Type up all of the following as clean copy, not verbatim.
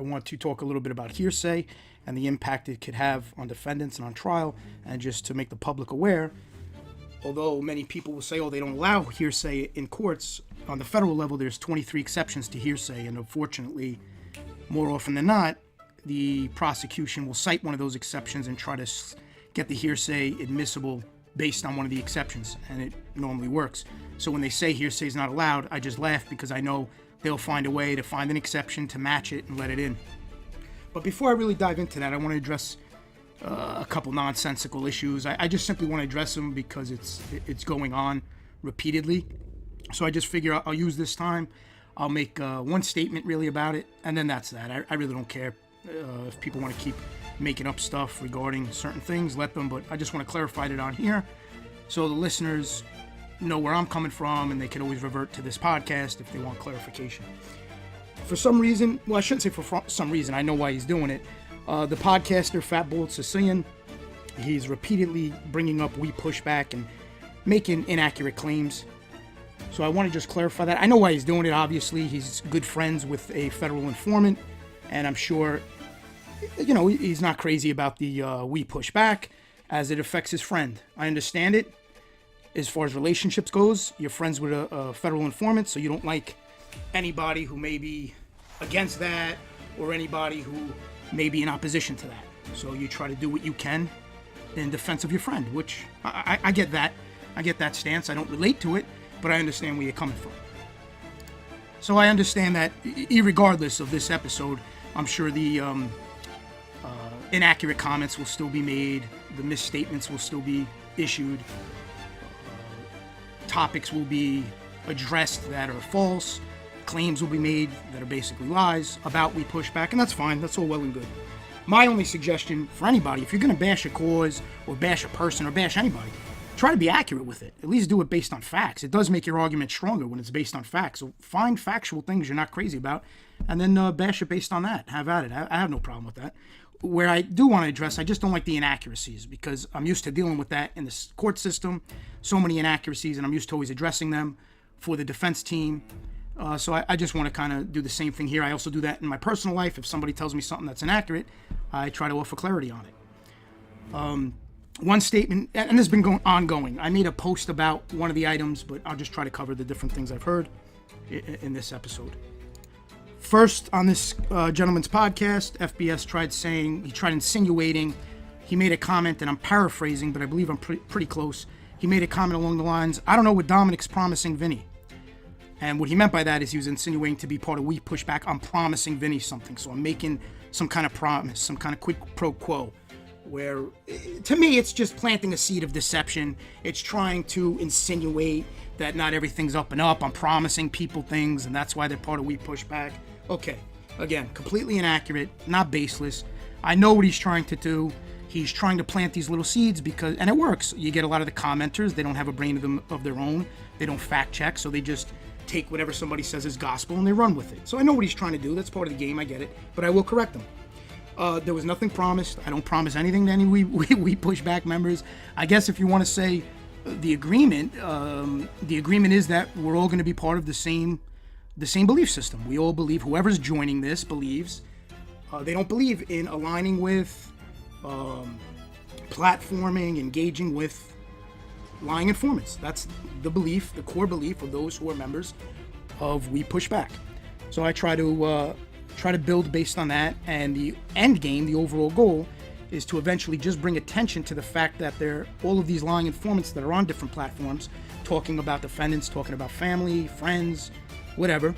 I want to talk a little bit about hearsay and the impact it could have on defendants and on trial, and just to make the public aware. Although many people will say, oh, they don't allow hearsay in courts, on the federal level, there's 23 exceptions to hearsay, and unfortunately, more often than not, the prosecution will cite one of those exceptions and try to get the hearsay admissible based on one of the exceptions, and it normally works. So when they say hearsay is not allowed, I just laugh because I know they'll find a way to find an exception to match it and let it in. But before I really dive into that, I want to address a couple nonsensical issues. I just simply want to address them because it's going on repeatedly. So I just figure I'll use this time. I'll make one statement really about it, and then that's that. I really don't care if people want to keep making up stuff regarding certain things, let them, but I just want to clarify it on here so the listeners know where I'm coming from, and they can always revert to this podcast if they want clarification. For some reason, well, I shouldn't say for some reason, I know why he's doing it. The podcaster Fat Bald Sicilian, he's repeatedly bringing up we push back and making inaccurate claims. So I want to just clarify that. I know why he's doing it, obviously. He's good friends with a federal informant, and I'm sure, he's not crazy about the we push back as it affects his friend. I understand it. As far as relationships goes, you're friends with a federal informant, so you don't like anybody who may be against that or anybody who may be in opposition to that. So you try to do what you can in defense of your friend, which I get that. I get that stance. I don't relate to it, but I understand where you're coming from. So I understand that irregardless of this episode, I'm sure the inaccurate comments will still be made, the misstatements will still be issued, topics will be addressed that are false, claims will be made that are basically lies about we push back, and that's fine. That's all well and good. My only suggestion for anybody, if you're going to bash a cause or bash a person or bash anybody, try to be accurate with it. At least do it based on facts. It does make your argument stronger when it's based on facts. So find factual things you're not crazy about, and then bash it based on that. Have at it. I have no problem with that. Where I do want to address, I just don't like the inaccuracies, because I'm used to dealing with that in the court system. So many inaccuracies, and I'm used to always addressing them for the defense team. So I just want to kind of do the same thing here. I also do that in my personal life. If somebody tells me something that's inaccurate, I try to offer clarity on it. One statement, and this has been ongoing. I made a post about one of the items, but I'll just try to cover the different things I've heard in this episode. First, on this gentleman's podcast, FBS tried insinuating, he made a comment, and I'm paraphrasing, but I believe I'm pretty close. He made a comment along the lines, I don't know what Dominic's promising Vinny. And what he meant by that is he was insinuating to be part of we push back. I'm promising Vinny something, so I'm making some kind of promise, some kind of quid pro quo, where to me it's just planting a seed of deception. It's trying to insinuate that not everything's up and up. I'm promising people things, and that's why they're part of we push back. Okay, again, completely inaccurate, not baseless. I know what he's trying to do. He's trying to plant these little seeds and it works. You get a lot of the commenters, they don't have a brain of their own. They don't fact check, so they just take whatever somebody says as gospel and they run with it. So I know what he's trying to do. That's part of the game. I get it. But I will correct him. There was nothing promised. I don't promise anything to any we push back members. I guess if you want to say the agreement is that we're all going to be part of the same belief system. We all believe, whoever's joining this believes, they don't believe in aligning with, platforming, engaging with lying informants. That's the belief, the core belief of those who are members of We Push Back. So I try to build based on that, and the end game, the overall goal, is to eventually just bring attention to the fact that all of these lying informants that are on different platforms, talking about defendants, talking about family, friends, whatever.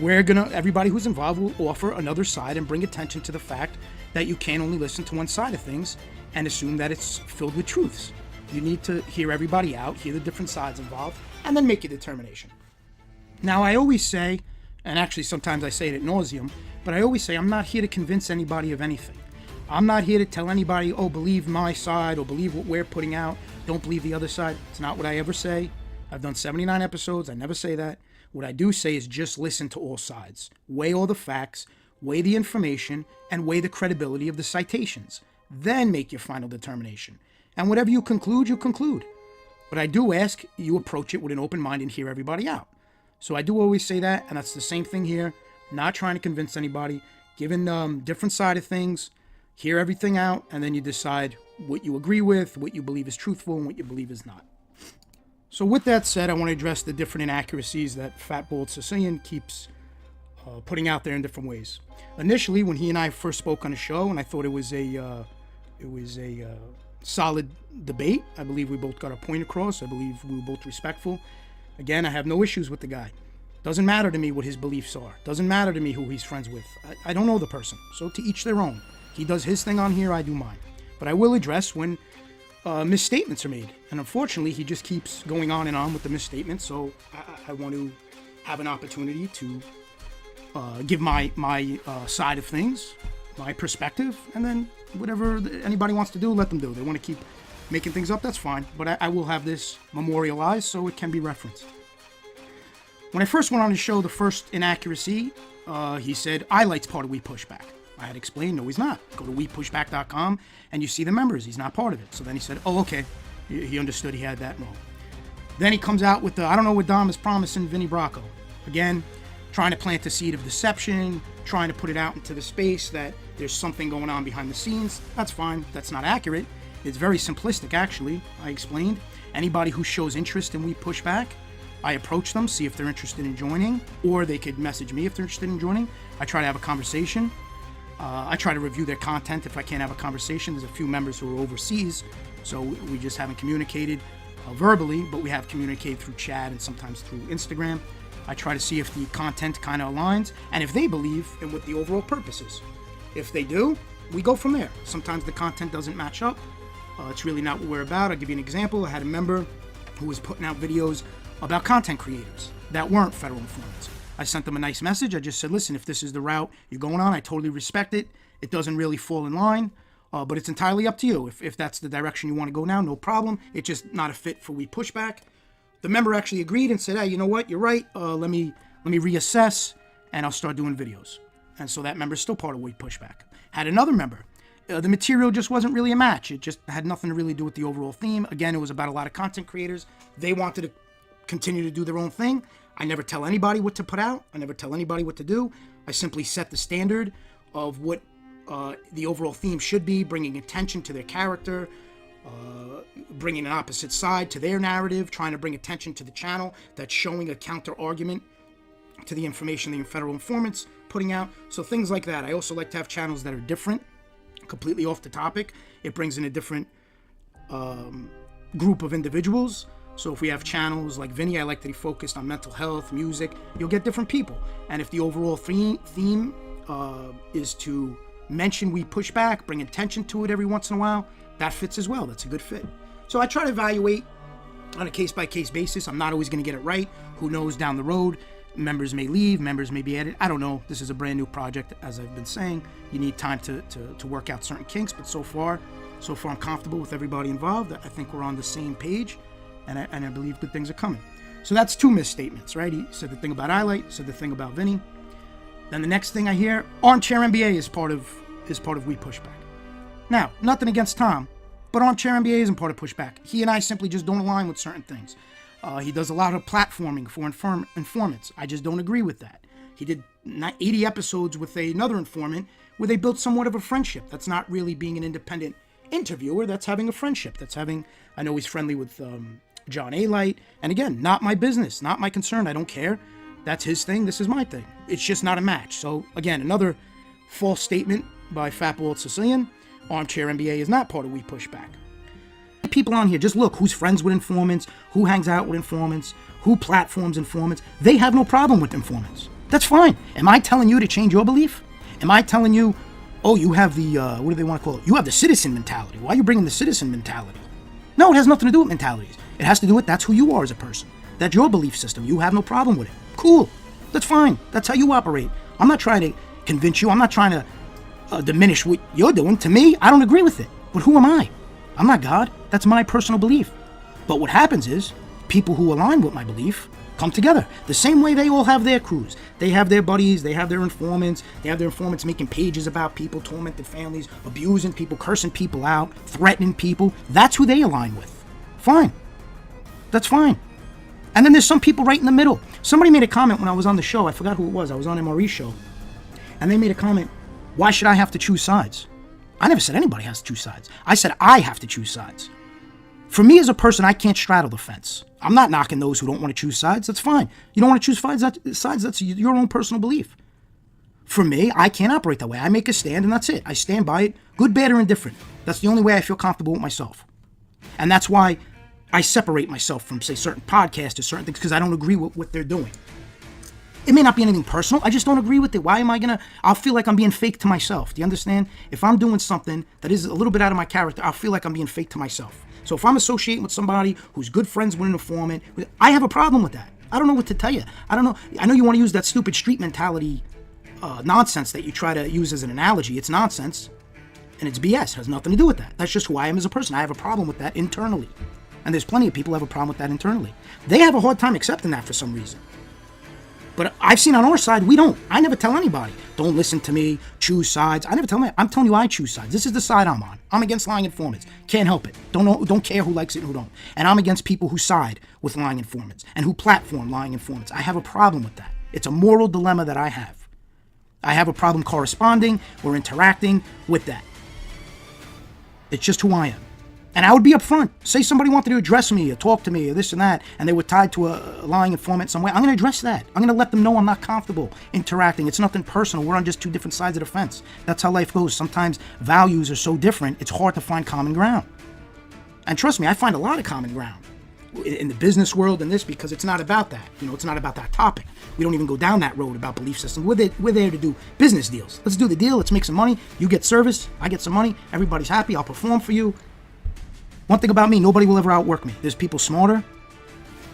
Everybody who's involved will offer another side and bring attention to the fact that you can't only listen to one side of things and assume that it's filled with truths. You need to hear everybody out, hear the different sides involved, and then make your determination. Now, I always say, and actually sometimes I say it ad nauseum, but I always say I'm not here to convince anybody of anything. I'm not here to tell anybody, oh, believe my side or believe what we're putting out. Don't believe the other side. It's not what I ever say. I've done 79 episodes. I never say that. What I do say is just listen to all sides. Weigh all the facts, weigh the information, and weigh the credibility of the citations. Then make your final determination. And whatever you conclude, you conclude. But I do ask you approach it with an open mind and hear everybody out. So I do always say that, and that's the same thing here. Not trying to convince anybody. given different side of things, hear everything out, and then you decide what you agree with, what you believe is truthful, and what you believe is not. So with that said, I want to address the different inaccuracies that Fat Bald Sicilian keeps putting out there in different ways. Initially, when he and I first spoke on a show, and I thought it was a solid debate. I believe we both got our point across. I believe we were both respectful. Again, I have no issues with the guy. Doesn't matter to me what his beliefs are. Doesn't matter to me who he's friends with. I don't know the person. So to each their own. He does his thing on here, I do mine. But I will address when misstatements are made. And unfortunately, he just keeps going on and on with the misstatements. So I want to have an opportunity to give my side of things, my perspective, and then whatever anybody wants to do, let them do. They want to keep making things up, that's fine. But I will have this memorialized so it can be referenced. When I first went on his show, the first inaccuracy, he said, iLight's part of We Push Back. I had explained, no, he's not. Go to wepushback.com and you see the members. He's not part of it. So then he said, oh, okay. He understood he had that wrong. Then he comes out with the, I don't know what Dom is promising Vinny Bracco. Again, trying to plant the seed of deception, trying to put it out into the space that there's something going on behind the scenes. That's fine. That's not accurate. It's very simplistic, actually. I explained. Anybody who shows interest in We Push Back, I approach them, see if they're interested in joining, or they could message me if they're interested in joining. I try to have a conversation. I try to review their content if I can't have a conversation. There's a few members who are overseas, so we just haven't communicated verbally, but we have communicated through chat and sometimes through Instagram. I try to see if the content kind of aligns and if they believe in what the overall purpose is. If they do, we go from there. Sometimes the content doesn't match up. It's really not what we're about. I'll give you an example. I had a member who was putting out videos about content creators that weren't federal informants. I sent them a nice message. I just said, listen, if this is the route you're going on, I totally respect it. It doesn't really fall in line, but it's entirely up to you. If that's the direction you want to go now, no problem. It's just not a fit for We Push Back. The member actually agreed and said, hey, you know what? You're right. Let me reassess, and I'll start doing videos. And so that member's still part of We Push Back. Had another member. The material just wasn't really a match. It just had nothing to really do with the overall theme. Again, it was about a lot of content creators. They wanted to continue to do their own thing. I never tell anybody what to put out. I never tell anybody what to do. I simply set the standard of what the overall theme should be, bringing attention to their character, bringing an opposite side to their narrative, trying to bring attention to the channel that's showing a counter argument to the information the federal informants putting out. So things like that. I also like to have channels that are different, completely off the topic. It brings in a different group of individuals. So if we have channels like Vinny, I like that he focused on mental health, music, you'll get different people. And if the overall theme is to mention We Push Back, bring attention to it every once in a while, that fits as well. That's a good fit. So I try to evaluate on a case-by-case basis. I'm not always going to get it right. Who knows down the road? Members may leave, members may be added. I don't know. This is a brand new project, as I've been saying. You need time to work out certain kinks, but so far I'm comfortable with everybody involved. I think we're on the same page. And I believe good things are coming. So that's two misstatements, right? He said the thing about iLight, said the thing about Vinny. Then the next thing I hear, Armchair MBA is part of We Push Back. Now, nothing against Tom, but Armchair MBA isn't part of Pushback. He and I simply just don't align with certain things. He does a lot of platforming for informants. I just don't agree with that. He did 80 episodes with another informant where they built somewhat of a friendship. That's not really being an independent interviewer. That's having a friendship. I know he's friendly with John A. Light. And again, not my business, not my concern. I don't care. That's his thing. This is my thing. It's just not a match. So again, another false statement by Fat Bald Sicilian. Armchair MBA is not part of We Push Back. People on here, just look who's friends with informants, who hangs out with informants, who platforms informants. They have no problem with informants. That's fine. Am I telling you to change your belief? Am I telling you, oh, you have the, what do they want to call it? You have the citizen mentality. Why are you bringing the citizen mentality? No, it has nothing to do with mentalities. It has to do with that's who you are as a person. That's your belief system. You have no problem with it. Cool. That's fine. That's how you operate. I'm not trying to convince you. I'm not trying to diminish what you're doing. To me, I don't agree with it. But who am I? I'm not God. That's my personal belief. But what happens is people who align with my belief come together. The same way they all have their crews. They have their buddies. They have their informants. They have their informants making pages about people, tormenting families, abusing people, cursing people out, threatening people. That's who they align with. Fine. That's fine. And then there's some people right in the middle. Somebody made a comment when I was on the show. I forgot who it was. I was on MRE's show. And they made a comment. Why should I have to choose sides? I never said anybody has to choose sides. I said I have to choose sides. For me as a person, I can't straddle the fence. I'm not knocking those who don't want to choose sides. That's fine. You don't want to choose sides, that's your own personal belief. For me, I can't operate that way. I make a stand and that's it. I stand by it, good, bad, or indifferent. That's the only way I feel comfortable with myself. And that's why I separate myself from, say, certain podcasts or certain things, because I don't agree with what they're doing. It may not be anything personal. I just don't agree with it. Why am I going to... I'll feel like I'm being fake to myself. Do you understand? If I'm doing something that is a little bit out of my character, I'll feel like I'm being fake to myself. So if I'm associating with somebody who's good friends with an informant, I have a problem with that. I don't know what to tell you. I don't know. I know you want to use that stupid street mentality nonsense that you try to use as an analogy. It's nonsense, and it's BS. It has nothing to do with that. That's just who I am as a person. I have a problem with that internally. And there's plenty of people who have a problem with that internally. They have a hard time accepting that for some reason. But I've seen on our side, we don't. I never tell anybody, don't listen to me, choose sides. I never tell them. I'm telling you I choose sides. This is the side I'm on. I'm against lying informants. Can't help it. Don't care who likes it and who don't. And I'm against people who side with lying informants and who platform lying informants. I have a problem with that. It's a moral dilemma that I have. I have a problem corresponding or interacting with that. It's just who I am. And I would be upfront. Say somebody wanted to address me or talk to me or this and that, and they were tied to a lying informant some way. I'm going to address that. I'm going to let them know I'm not comfortable interacting. It's nothing personal. We're on just two different sides of the fence. That's how life goes. Sometimes values are so different, it's hard to find common ground. And trust me, I find a lot of common ground in the business world and this, because it's not about that. It's not about that topic. We don't even go down that road about belief systems. We're there to do business deals. Let's do the deal. Let's make some money. You get service. I get some money. Everybody's happy. I'll perform for you. One thing about me, nobody will ever outwork me. There's people smarter,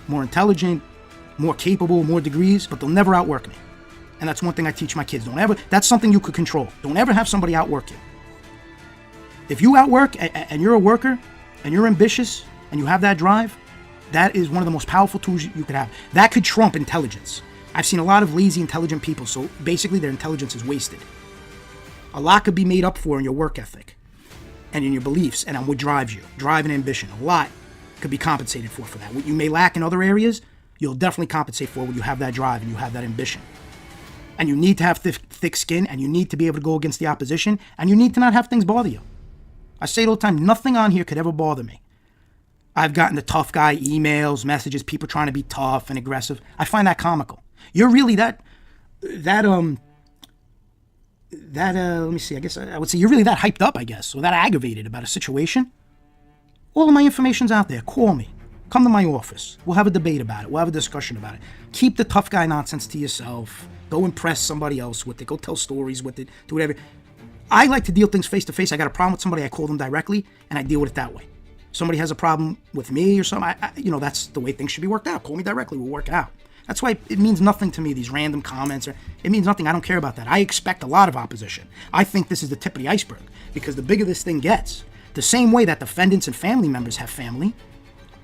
more intelligent, more capable, more degrees, but they'll never outwork me. And that's one thing I teach my kids. That's something you could control. Don't ever have somebody outwork you. If you outwork and you're a worker and you're ambitious and you have that drive, that is one of the most powerful tools you could have. That could trump intelligence. I've seen a lot of lazy, intelligent people, so basically their intelligence is wasted. A lot could be made up for in your work ethic and in your beliefs, and on what drives you. Drive and ambition. A lot could be compensated for that. What you may lack in other areas, you'll definitely compensate for when you have that drive and you have that ambition. And you need to have thick skin, and you need to be able to go against the opposition, and you need to not have things bother you. I say it all the time, nothing on here could ever bother me. I've gotten the tough guy emails, messages, people trying to be tough and aggressive. I find that comical. You're really let me see, I guess I would say you're really that hyped up, I guess, or that aggravated about a situation. All of my information's out there. Call me. Come to my office. We'll have a debate about it. We'll have a discussion about it. Keep the tough guy nonsense to yourself. Go impress somebody else with it. Go tell stories with it. Do whatever. I like to deal things face to face. I got a problem with somebody, I call them directly, and I deal with it that way. Somebody has a problem with me or something, that's the way things should be worked out. Call me directly. We'll work it out. That's why it means nothing to me, these random comments. It means nothing. I don't care about that. I expect a lot of opposition. I think this is the tip of the iceberg, because the bigger this thing gets, the same way that defendants and family members have family,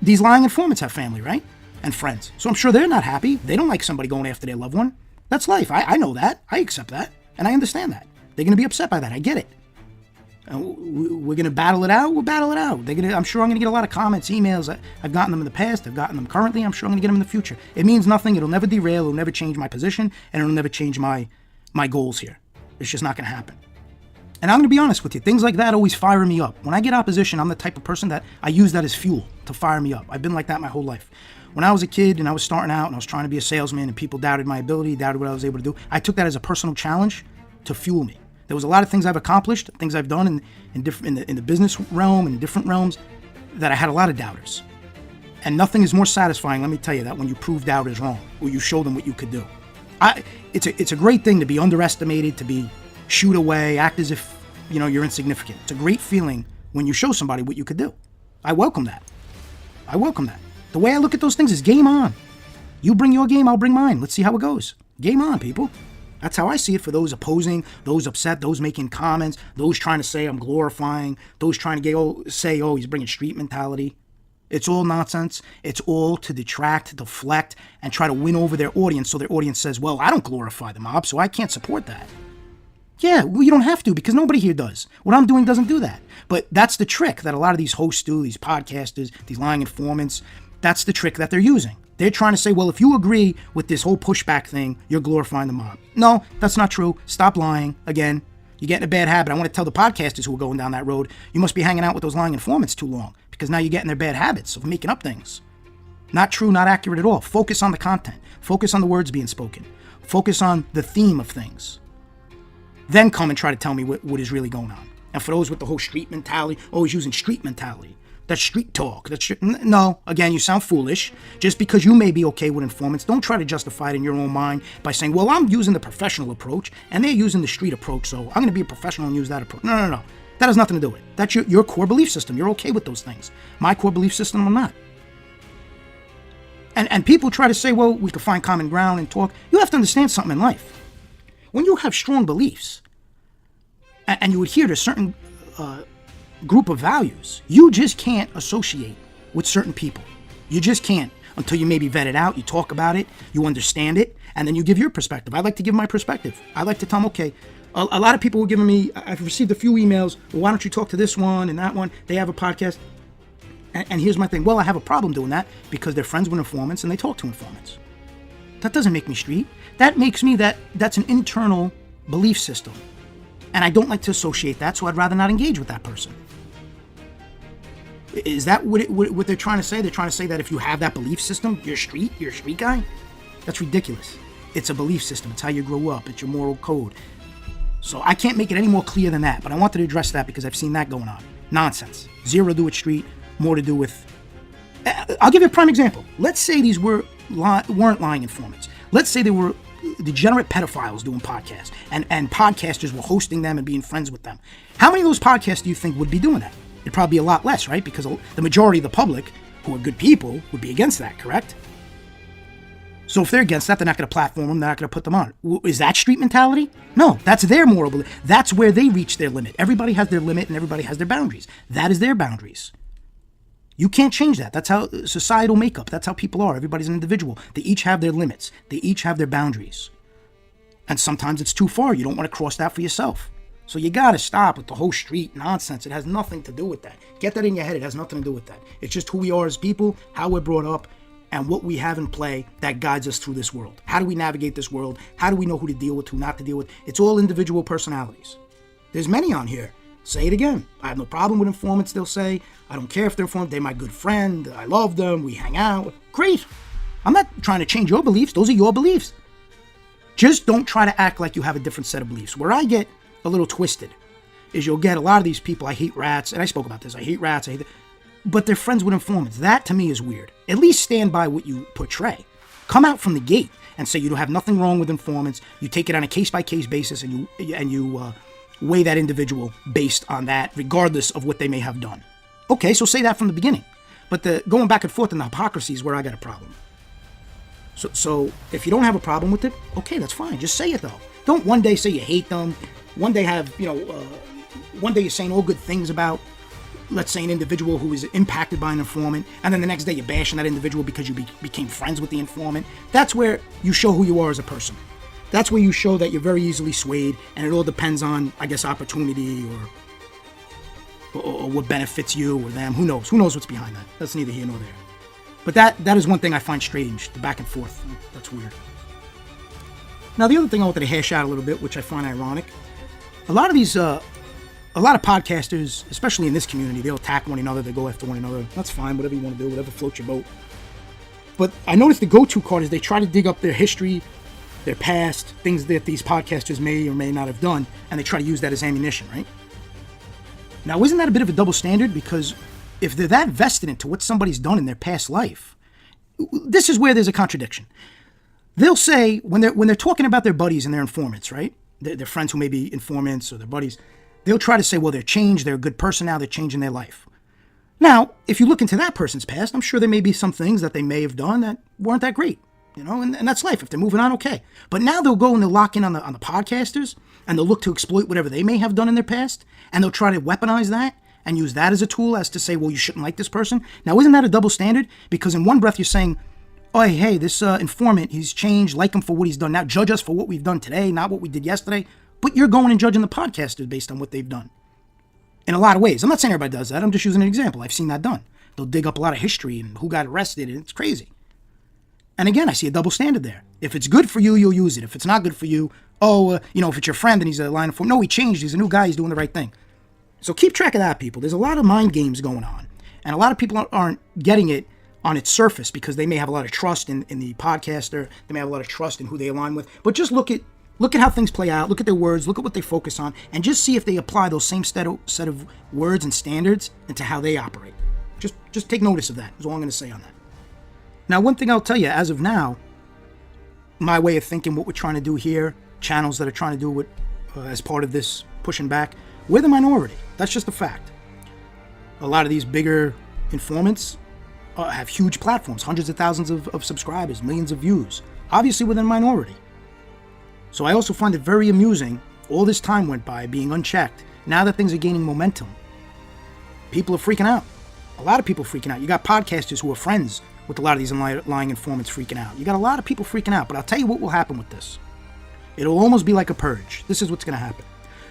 these lying informants have family, right? And friends. So I'm sure they're not happy. They don't like somebody going after their loved one. That's life. I know that. I accept that. And I understand that. They're going to be upset by that. I get it. We're going to battle it out. We'll battle it out. I'm sure I'm going to get a lot of comments, emails. I've gotten them in the past. I've gotten them currently. I'm sure I'm going to get them in the future. It means nothing. It'll never derail. It'll never change my position. And it'll never change my goals here. It's just not going to happen. And I'm going to be honest with you. Things like that always fire me up. When I get opposition, I'm the type of person that I use that as fuel to fire me up. I've been like that my whole life. When I was a kid and I was starting out and I was trying to be a salesman and people doubted my ability, doubted what I was able to do, I took that as a personal challenge to fuel me. There was a lot of things I've accomplished, things I've done in the business realm and different realms, that I had a lot of doubters. And nothing is more satisfying, let me tell you, that when you prove doubters wrong, or you show them what you could do. It's a great thing to be underestimated, to be shooed away, act as if you're insignificant. It's a great feeling when you show somebody what you could do. I welcome that. The way I look at those things is game on. You bring your game, I'll bring mine. Let's see how it goes. Game on, people. That's how I see it for those opposing, those upset, those making comments, those trying to say I'm glorifying, those trying to say he's bringing street mentality. It's all nonsense. It's all to detract, deflect, and try to win over their audience, so their audience says, well, I don't glorify the mob, so I can't support that. Yeah, well, you don't have to, because nobody here does. What I'm doing doesn't do that. But that's the trick that a lot of these hosts do, these podcasters, these lying informants. That's the trick that they're using. They're trying to say, well, if you agree with this whole pushback thing, you're glorifying the mob. No, that's not true. Stop lying. Again, You get in a bad habit. I want to tell the podcasters who are going down that road, you must be hanging out with those lying informants too long, because now you get in their bad habits of making up things. Not true, not accurate at all. Focus on the content. Focus on the words being spoken. Focus on the theme of things. Then come and try to tell me what is really going on. And for those with the whole street mentality, always using street mentality, that's street talk. No, again, you sound foolish. Just because you may be okay with informants, don't try to justify it in your own mind by saying, well, I'm using the professional approach and they're using the street approach, so I'm going to be a professional and use that approach. No. That has nothing to do with it. That's your core belief system. You're okay with those things. My core belief system, I'm not. And people try to say, well, we can find common ground and talk. You have to understand something in life. When you have strong beliefs and you adhere to certain group of values, you just can't associate with certain people. You just can't until you maybe vet it out, you talk about it, you understand it, and then you give your perspective. I like to give my perspective. I like to tell them, okay, a lot of people were giving me, I've received a few emails, well, why don't you talk to this one and that one? They have a podcast. And here's my thing. Well, I have a problem doing that because they're friends with informants and they talk to informants. That doesn't make me street. That makes me that's an internal belief system. And I don't like to associate that, so I'd rather not engage with that person. Is that what they're trying to say? They're trying to say that if you have that belief system, you're a street guy? That's ridiculous. It's a belief system. It's how you grow up. It's your moral code. So I can't make it any more clear than that, but I wanted to address that because I've seen that going on. Nonsense. Zero to do with street, more to do with... I'll give you a prime example. Let's say these weren't lying informants. Let's say they were degenerate pedophiles doing podcasts, and podcasters were hosting them and being friends with them. How many of those podcasts do you think would be doing that? It'd probably be a lot less, right? Because the majority of the public, who are good people, would be against that, correct? So if they're against that, they're not going to platform them, they're not going to put them on. Is that street mentality? No, that's their moral belief. That's where they reach their limit. Everybody has their limit and everybody has their boundaries. That is their boundaries. You can't change that. That's how societal makeup, that's how people are. Everybody's an individual. They each have their limits. They each have their boundaries. And sometimes it's too far. You don't want to cross that for yourself. So you got to stop with the whole street nonsense. It has nothing to do with that. Get that in your head. It has nothing to do with that. It's just who we are as people, how we're brought up, and what we have in play that guides us through this world. How do we navigate this world? How do we know who to deal with, who not to deal with? It's all individual personalities. There's many on here. Say it again. I have no problem with informants, they'll say. I don't care if they're informants. They're my good friend. I love them. We hang out. Great. I'm not trying to change your beliefs. Those are your beliefs. Just don't try to act like you have a different set of beliefs. Where I get a little twisted is you'll get a lot of these people, I hate rats, and I spoke about this, I hate rats, but they're friends with informants. That to me is weird. At least stand by what you portray. Come out from the gate and say you don't have nothing wrong with informants. You take it on a case-by-case basis and you weigh that individual based on that, regardless of what they may have done. Okay, so say that from the beginning. But the going back and forth and the hypocrisy is where I got a problem. So if you don't have a problem with it, okay, that's fine. Just say it though. Don't one day say you hate them. One day one day you're saying all good things about, let's say, an individual who is impacted by an informant, and then the next day you're bashing that individual because you became friends with the informant. That's where you show who you are as a person. That's where you show that you're very easily swayed, and it all depends on, I guess, opportunity or what benefits you or them. Who knows? Who knows what's behind that? That's neither here nor there. But that is one thing I find strange, the back and forth. That's weird. Now, the other thing I wanted to hash out a little bit, which I find ironic, a lot of podcasters, especially in this community, they'll attack one another, they go after one another. That's fine, whatever you want to do, whatever floats your boat. But I noticed the go-to card is they try to dig up their history, their past, things that these podcasters may or may not have done, and they try to use that as ammunition, right? Now, isn't that a bit of a double standard? Because if they're that vested into what somebody's done in their past life, this is where there's a contradiction. They'll say, when they're talking about their buddies and their informants, right? Their friends who may be informants or their buddies, they'll try to say, well, they're changed, they're a good person now, they're changing their life. Now, if you look into that person's past, I'm sure there may be some things that they may have done that weren't that great, and that's life. If they're moving on, okay. But now they'll go and they'll lock in on the podcasters, and they'll look to exploit whatever they may have done in their past, and they'll try to weaponize that and use that as a tool as to say, well, you shouldn't like this person. Now, isn't that a double standard? Because in one breath you're saying, oh, hey, this informant, he's changed, like him for what he's done now, judge us for what we've done today, not what we did yesterday. But you're going and judging the podcasters based on what they've done. In a lot of ways. I'm not saying everybody does that. I'm just using an example. I've seen that done. They'll dig up a lot of history and who got arrested, and it's crazy. And again, I see a double standard there. If it's good for you, you'll use it. If it's not good for you, if it's your friend and he's a line of form, no, he changed. He's a new guy. He's doing the right thing. So keep track of that, people. There's a lot of mind games going on. And a lot of people aren't getting it on its surface because they may have a lot of trust in the podcaster. They may have a lot of trust in who they align with. But just look at how things play out. Look at their words. Look at what they focus on. And just see if they apply those same set of words and standards into how they operate. Just take notice of that is all I'm going to say on that. Now, one thing I'll tell you, as of now, my way of thinking, what we're trying to do here, channels that are trying to do it as part of this pushing back, we're the minority. That's just a fact. A lot of these bigger informants have huge platforms, hundreds of thousands of subscribers, millions of views. Obviously, we're the minority. So I also find it very amusing, all this time went by being unchecked. Now that things are gaining momentum, people are freaking out. A lot of people freaking out. You got podcasters who are friends with a lot of these lying informants freaking out. You got a lot of people freaking out, but I'll tell you what will happen with this. It'll almost be like a purge. This is what's going to happen.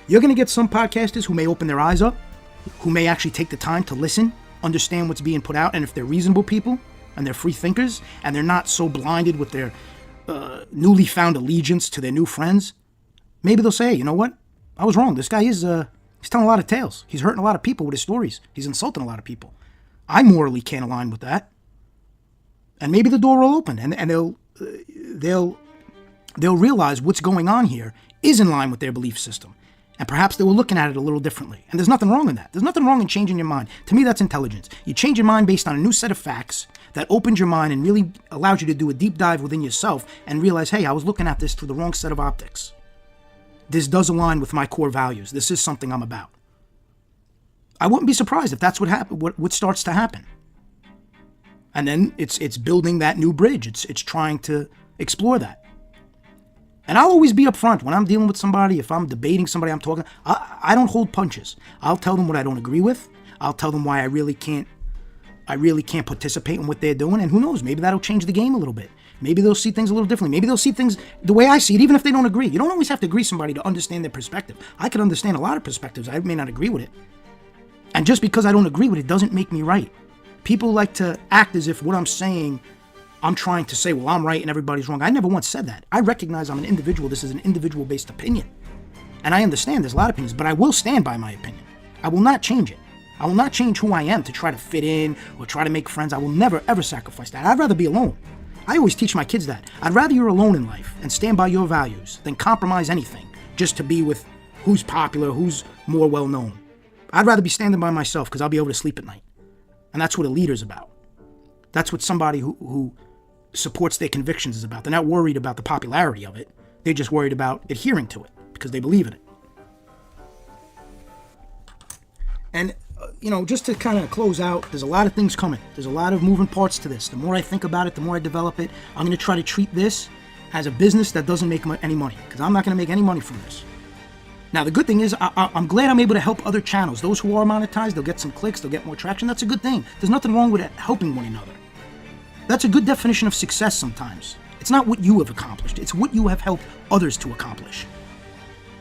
You're going to get some podcasters who may open their eyes up, who may actually take the time to listen, understand what's being put out, and if they're reasonable people, and they're free thinkers, and they're not so blinded with their newly found allegiance to their new friends, maybe they'll say, hey, you know what? I was wrong. This guy is he's telling a lot of tales. He's hurting a lot of people with his stories. He's insulting a lot of people. I morally can't align with that. And maybe the door will open, and they'll realize what's going on here is in line with their belief system. And perhaps they were looking at it a little differently. And there's nothing wrong in that. There's nothing wrong in changing your mind. To me, that's intelligence. You change your mind based on a new set of facts that opens your mind and really allows you to do a deep dive within yourself and realize, hey, I was looking at this through the wrong set of optics. This does align with my core values. This is something I'm about. I wouldn't be surprised if that's what starts to happen. And then it's building that new bridge. It's trying to explore that. And I'll always be upfront when I'm dealing with somebody. If I'm debating somebody, I'm talking. I don't hold punches. I'll tell them what I don't agree with. I'll tell them why I really can't participate in what they're doing. And who knows? Maybe that'll change the game a little bit. Maybe they'll see things a little differently. Maybe they'll see things the way I see it, even if they don't agree. You don't always have to agree with somebody to understand their perspective. I can understand a lot of perspectives. I may not agree with it. And just because I don't agree with it doesn't make me right. People like to act as if what I'm saying, I'm trying to say, well, I'm right and everybody's wrong. I never once said that. I recognize I'm an individual. This is an individual-based opinion. And I understand there's a lot of opinions, but I will stand by my opinion. I will not change it. I will not change who I am to try to fit in or try to make friends. I will never, ever sacrifice that. I'd rather be alone. I always teach my kids that. I'd rather you're alone in life and stand by your values than compromise anything just to be with who's popular, who's more well-known. I'd rather be standing by myself because I'll be able to sleep at night. And that's what a leader's about. That's what somebody who supports their convictions is about. They're not worried about the popularity of it. They're just worried about adhering to it because they believe in it. And, just to kind of close out, there's a lot of things coming. There's a lot of moving parts to this. The more I think about it, the more I develop it. I'm going to try to treat this as a business that doesn't make any money because I'm not going to make any money from this. Now, the good thing is I'm glad I'm able to help other channels. Those who are monetized, they'll get some clicks, they'll get more traction. That's a good thing. There's nothing wrong with helping one another. That's a good definition of success sometimes. It's not what you have accomplished. It's what you have helped others to accomplish.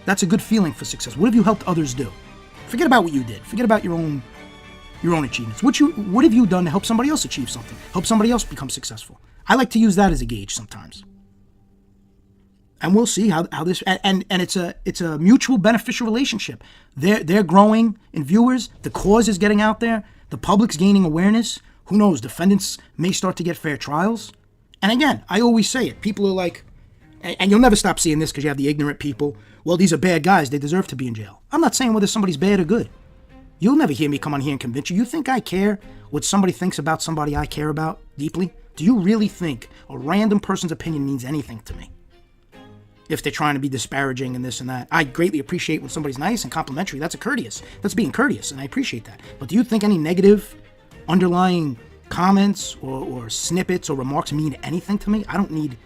That's a good feeling for success. What have you helped others do? Forget about what you did. Forget about your own achievements. What have you done to help somebody else achieve something? Help somebody else become successful? I like to use that as a gauge sometimes. And we'll see how this and it's a mutual beneficial relationship. They're growing in viewers. The cause is getting out there. The public's gaining awareness. Who knows? Defendants may start to get fair trials. And again, I always say it. People are like, and you'll never stop seeing this because you have the ignorant people. Well, these are bad guys. They deserve to be in jail. I'm not saying whether somebody's bad or good. You'll never hear me come on here and convince you. You think I care what somebody thinks about somebody I care about deeply? Do you really think a random person's opinion means anything to me? If they're trying to be disparaging and this and that. I greatly appreciate when somebody's nice and complimentary. That's that's being courteous, and I appreciate that. But do you think any negative underlying comments or snippets or remarks mean anything to me? I don't need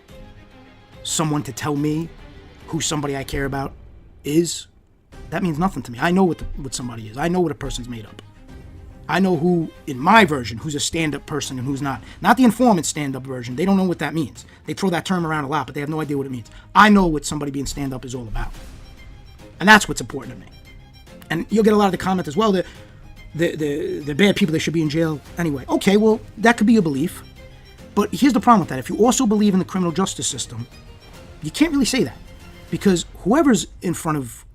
someone to tell me who somebody I care about is. That means nothing to me. I know what somebody is. I know what a person's made up. I know who, in my version, who's a stand-up person and who's not. Not the informant stand-up version. They don't know what that means. They throw that term around a lot, but they have no idea what it means. I know what somebody being stand-up is all about. And that's what's important to me. And you'll get a lot of the comment as well that the bad people, they should be in jail anyway. Okay, well, that could be a belief. But here's the problem with that. If you also believe in the criminal justice system, you can't really say that. Because whoever's in front of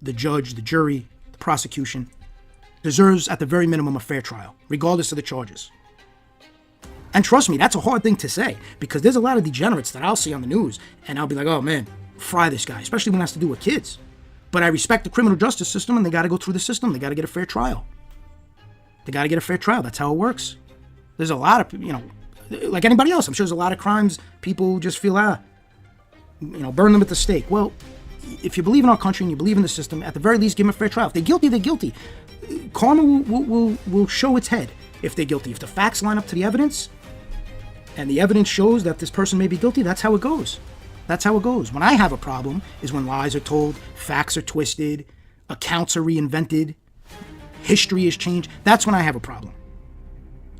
the judge, the jury, the prosecution, deserves at the very minimum a fair trial, regardless of the charges. And trust me, that's a hard thing to say, because there's a lot of degenerates that I'll see on the news, and I'll be like, oh man, fry this guy, especially when it has to do with kids. But I respect the criminal justice system, and they got to go through the system. They got to get a fair trial. They got to get a fair trial. That's how it works. There's a lot of, like anybody else, I'm sure there's a lot of crimes people just feel, burn them at the stake. Well, if you believe in our country and you believe in the system, at the very least, give them a fair trial. If they're guilty, they're guilty. Karma will show its head if they're guilty. If the facts line up to the evidence, and the evidence shows that this person may be guilty, that's how it goes. That's how it goes. When I have a problem is when lies are told, facts are twisted, accounts are reinvented, history is changed. That's when I have a problem.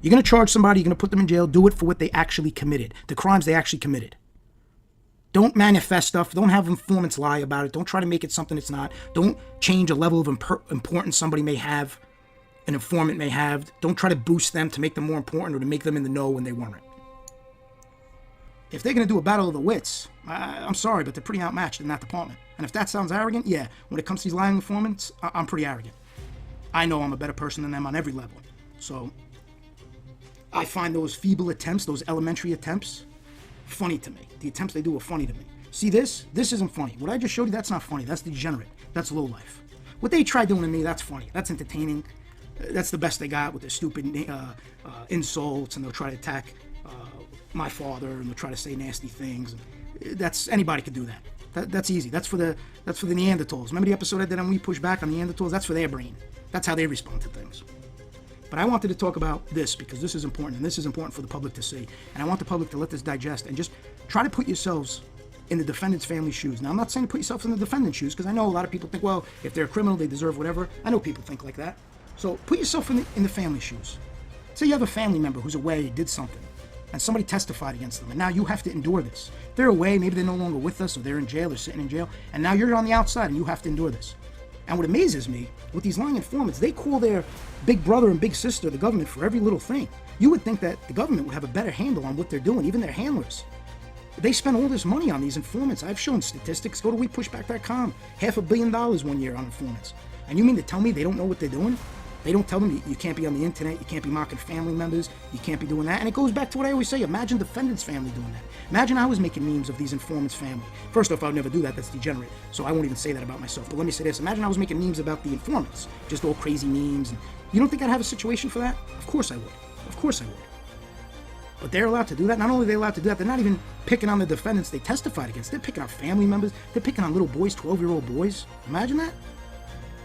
You're going to charge somebody, you're going to put them in jail, do it for what they actually committed, the crimes they actually committed. Don't manifest stuff. Don't have informants lie about it. Don't try to make it something it's not. Don't change a level of importance somebody may have, an informant may have. Don't try to boost them to make them more important or to make them in the know when they weren't. If they're going to do a battle of the wits, I'm sorry, but they're pretty outmatched in that department. And if that sounds arrogant, yeah, when it comes to these lying informants, I'm pretty arrogant. I know I'm a better person than them on every level. So I find those feeble attempts, those elementary attempts, funny to me. The attempts they do are funny to me. See this? This isn't funny. What I just showed you, that's not funny. That's degenerate. That's low life. What they try doing to me, that's funny. That's entertaining. That's the best they got with their stupid insults, and they'll try to attack my father, and they'll try to say nasty things. That's anybody could do that. That's easy. That's for the Neanderthals. Remember the episode I did on We Push Back on Neanderthals? That's for their brain. That's how they respond to things. But I wanted to talk about this because this is important, and this is important for the public to see. And I want the public to let this digest and just try to put yourselves in the defendant's family shoes. Now, I'm not saying to put yourself in the defendant's shoes, because I know a lot of people think, well, if they're a criminal, they deserve whatever. I know people think like that. So put yourself in the family shoes. Say you have a family member who's away, did something, and somebody testified against them, and now you have to endure this. They're away, maybe they're no longer with us, or they're in jail, or sitting in jail, and now you're on the outside, and you have to endure this. And what amazes me, with these lying informants, they call their big brother and big sister, the government, for every little thing. You would think that the government would have a better handle on what they're doing, even their handlers. They spend all this money on these informants. I've shown statistics. Go to WePushBack.com. $500 million 1 year on informants. And you mean to tell me they don't know what they're doing? They don't tell them you can't be on the internet, you can't be mocking family members, you can't be doing that. And it goes back to what I always say, imagine defendant's family doing that. Imagine I was making memes of these informants' family. First off, I would never do that, that's degenerate. So I won't even say that about myself. But let me say this, imagine I was making memes about the informants. Just all crazy memes. And you don't think I'd have a situation for that? Of course I would. Of course I would. But they're allowed to do that. Not only are they allowed to do that, they're not even picking on the defendants they testified against. They're picking on family members. They're picking on little boys, 12-year-old boys. Imagine that.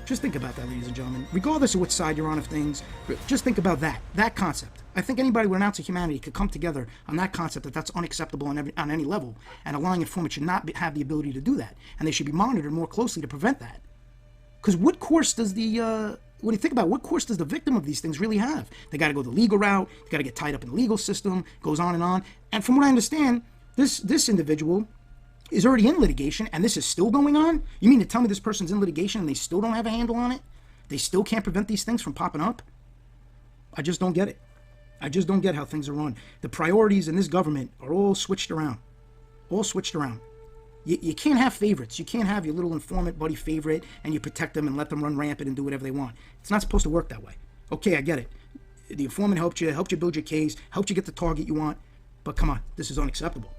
Just think about that, ladies and gentlemen. Regardless of what side you're on of things, just think about that concept. I think anybody with an ounce of humanity could come together on that concept that that's unacceptable on any level, and a lying informant should not have the ability to do that, and they should be monitored more closely to prevent that. Because what course does when you think about it, what course does the victim of these things really have? They got to go the legal route, they got to get tied up in the legal system, goes on. And from what I understand, this individual is already in litigation, and this is still going on? You mean to tell me this person's in litigation and they still don't have a handle on it? They still can't prevent these things from popping up? I just don't get it. I just don't get how things are run. The priorities in this government are all switched around. All switched around. You can't have favorites. You can't have your little informant buddy favorite and you protect them and let them run rampant and do whatever they want. It's not supposed to work that way. Okay, I get it. The informant helped you build your case, helped you get the target you want, but come on, this is unacceptable.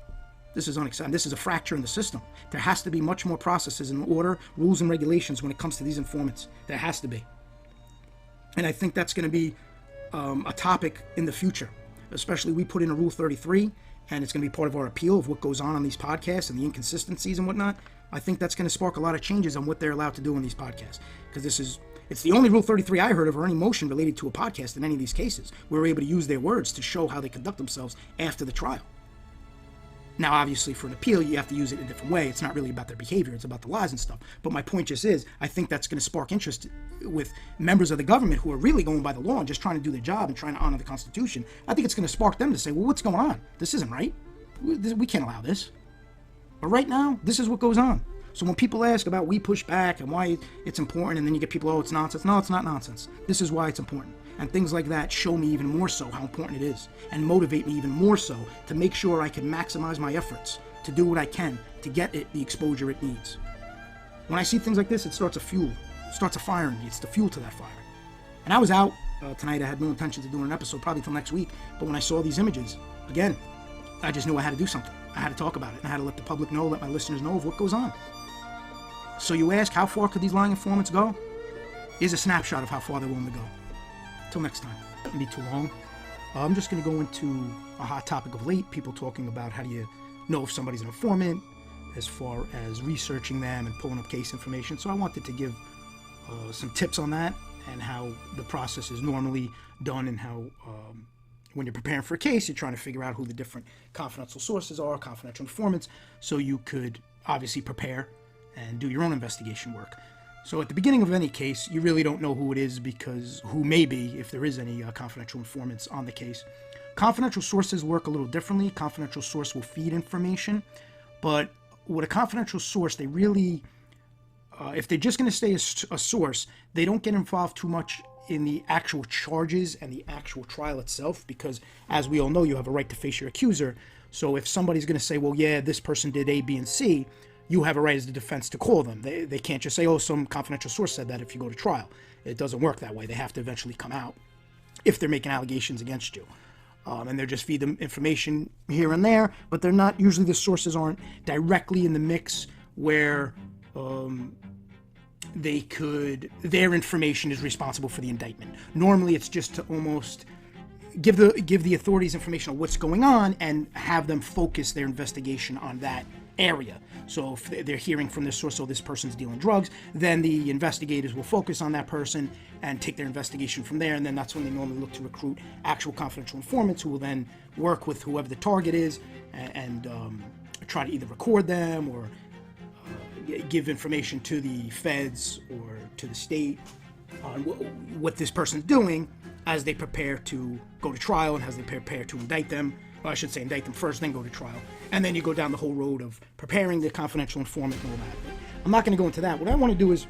This is unacceptable. This is a fracture in the system. There has to be much more processes and order, rules and regulations when it comes to these informants. There has to be. And I think that's going to be a topic in the future. Especially we put in a Rule 33, and it's going to be part of our appeal of what goes on these podcasts and the inconsistencies and whatnot. I think that's going to spark a lot of changes on what they're allowed to do in these podcasts. Because it's the only Rule 33 I heard of or any motion related to a podcast in any of these cases. We were able to use their words to show how they conduct themselves after the trial. Now, obviously, for an appeal, you have to use it in a different way. It's not really about their behavior. It's about the lies and stuff. But my point just is, I think that's going to spark interest with members of the government who are really going by the law and just trying to do their job and trying to honor the Constitution. I think it's going to spark them to say, well, what's going on? This isn't right. We can't allow this. But right now, this is what goes on. So when people ask about We Push Back and why it's important, and then you get people, oh, it's nonsense. No, it's not nonsense. This is why it's important. and things like that show me even more so how important it is and motivate me even more so to make sure I can maximize my efforts to do what I can to get it the exposure it needs. When I see things like this, it starts a fuel, starts a fire in me. It's the fuel to that fire. And I was out tonight. I had no intention of doing an episode probably till next week, but when I saw these images, again, I just knew I had to do something. I had to talk about it, and I had to let the public know, let my listeners know of what goes on. So you ask, how far could these lying informants go? Here's a snapshot of how far they're willing to go. Till next time. It won't be too long. I'm just going to go into a hot topic of late, people talking about how do you know if somebody's an informant, as far as researching them and pulling up case information. So I wanted to give some tips on that and how the process is normally done, and how when you're preparing for a case, you're trying to figure out who the different confidential sources are, confidential informants, so you could obviously prepare and do your own investigation work. So at the beginning of any case, you really don't know who it is, because who may be, if there is any confidential informants on the case. Confidential sources work a little differently. Confidential source will feed information, but with a confidential source, they really, if they're just going to stay a source, they don't get involved too much in the actual charges and the actual trial itself, because as we all know, you have a right to face your accuser. So if somebody's going to say, well, yeah, this person did A, B, and C, you have a right as the defense to call them. They can't just say, oh, some confidential source said that if you go to trial. It doesn't work that way. They have to eventually come out if they're making allegations against you. And they're just feed them information here and there, but they're not, usually the sources aren't directly in the mix where their information is responsible for the indictment. Normally it's just to almost give the authorities information on what's going on and have them focus their investigation on that area. So if they're hearing from this source, oh, this person's dealing drugs, then the investigators will focus on that person and take their investigation from there, and then that's when they normally look to recruit actual confidential informants who will then work with whoever the target is and try to either record them or give information to the feds or to the state on what this person's doing as they prepare to go to trial and as they prepare to indict them. Well, I should say indict them first, then go to trial. And then you go down the whole road of preparing the confidential informant and all that. But I'm not going to go into that. What I want to do is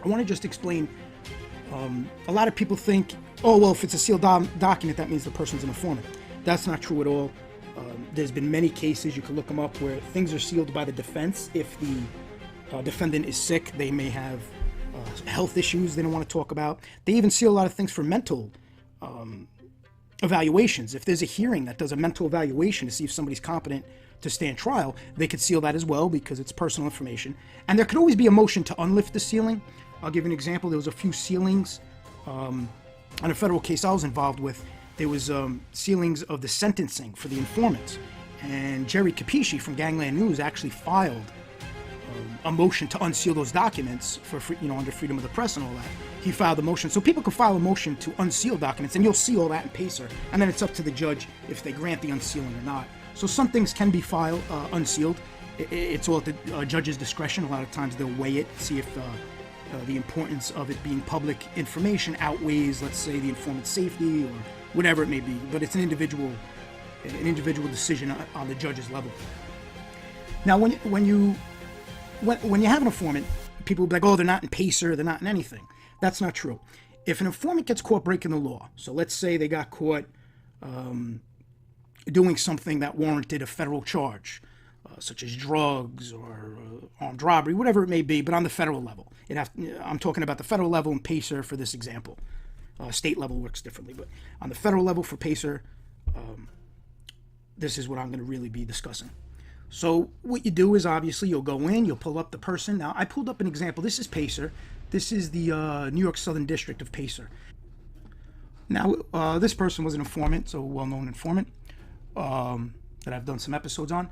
I want to just explain. A lot of people think, oh, well, if it's a sealed document, that means the person's an informant. That's not true at all. There's been many cases, you can look them up, where things are sealed by the defense. If the defendant is sick, they may have health issues they don't want to talk about. They even seal a lot of things for mental evaluations. If there's a hearing that does a mental evaluation to see if somebody's competent to stand trial, they could seal that as well because it's personal information. And there could always be a motion to unlift the sealing. I'll give you an example. There was a few sealings on a federal case I was involved with. There was sealings of the sentencing for the informants. And Jerry Capisci from Gangland News actually filed a motion to unseal those documents for under freedom of the press and all that. He filed a motion. So people could file a motion to unseal documents, and you'll see all that in PACER. And then it's up to the judge if they grant the unsealing or not. So some things can be filed unsealed. It's all at the judge's discretion. A lot of times they'll weigh it, see if the importance of it being public information outweighs, let's say, the informant's safety or whatever it may be. But it's an individual decision on the judge's level. Now, when you have an informant, people will be like, oh, they're not in PACER, they're not in anything. That's not true. If an informant gets caught breaking the law, so let's say they got caught doing something that warranted a federal charge, such as drugs or armed robbery, whatever it may be, but on the federal level. I'm talking about the federal level in PACER for this example. State level works differently, but on the federal level for PACER, this is what I'm going to really be discussing. So what you do is obviously you'll go in, you'll pull up the person. Now, I pulled up an example. This is PACER. This is the New York Southern District of PACER. Now, this person was an informant, so a well-known informant that I've done some episodes on.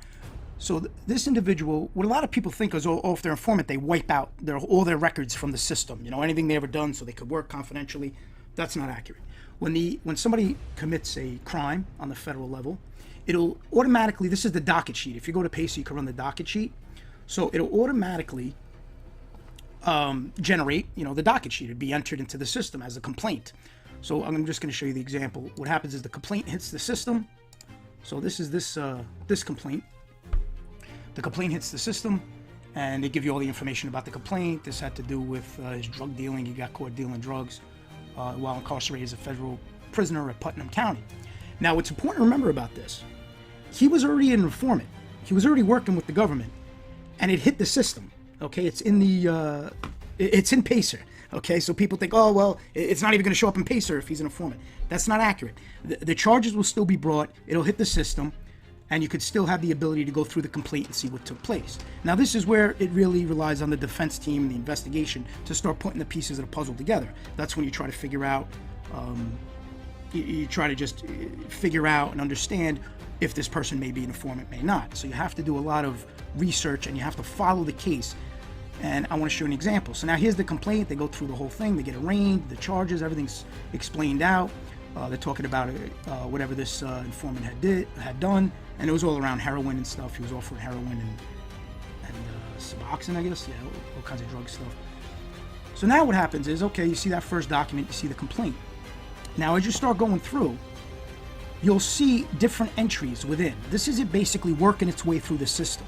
So this individual, what a lot of people think is, oh, if they're an informant, they wipe out all their records from the system, anything they ever done so they could work confidentially. That's not accurate. When somebody commits a crime on the federal level, it'll automatically, this is the docket sheet. If you go to PACER, you can run the docket sheet. So it'll automatically generate, the docket sheet. It'd be entered into the system as a complaint. So I'm just going to show you the example. What happens is the complaint hits the system. So this is this complaint. The complaint hits the system, and they give you all the information about the complaint. This had to do with his drug dealing. He got caught dealing drugs. while incarcerated as a federal prisoner at Putnam County. Now, what's important to remember about this, he was already an informant. He was already working with the government, and it hit the system. Okay, it's in Pacer. Okay, so people think, oh, well, it's not even going to show up in Pacer if he's an informant. That's not accurate. The charges will still be brought. It'll hit the system, and you could still have the ability to go through the complaint and see what took place. Now, this is where it really relies on the defense team and the investigation to start putting the pieces of the puzzle together. That's when you try to figure out, you try to just figure out and understand if this person may be an informant, may not. So you have to do a lot of research, and you have to follow the case. And I want to show you an example. So now here's the complaint. They go through the whole thing. They get arraigned, the charges, everything's explained out. They're talking about whatever this informant had done, and it was all around heroin and stuff. He was offering heroin and Suboxone, I guess. Yeah, all kinds of drug stuff. So now what happens is, okay, you see that first document, you see the complaint. Now, as you start going through, you'll see different entries within. This is it basically working its way through the system.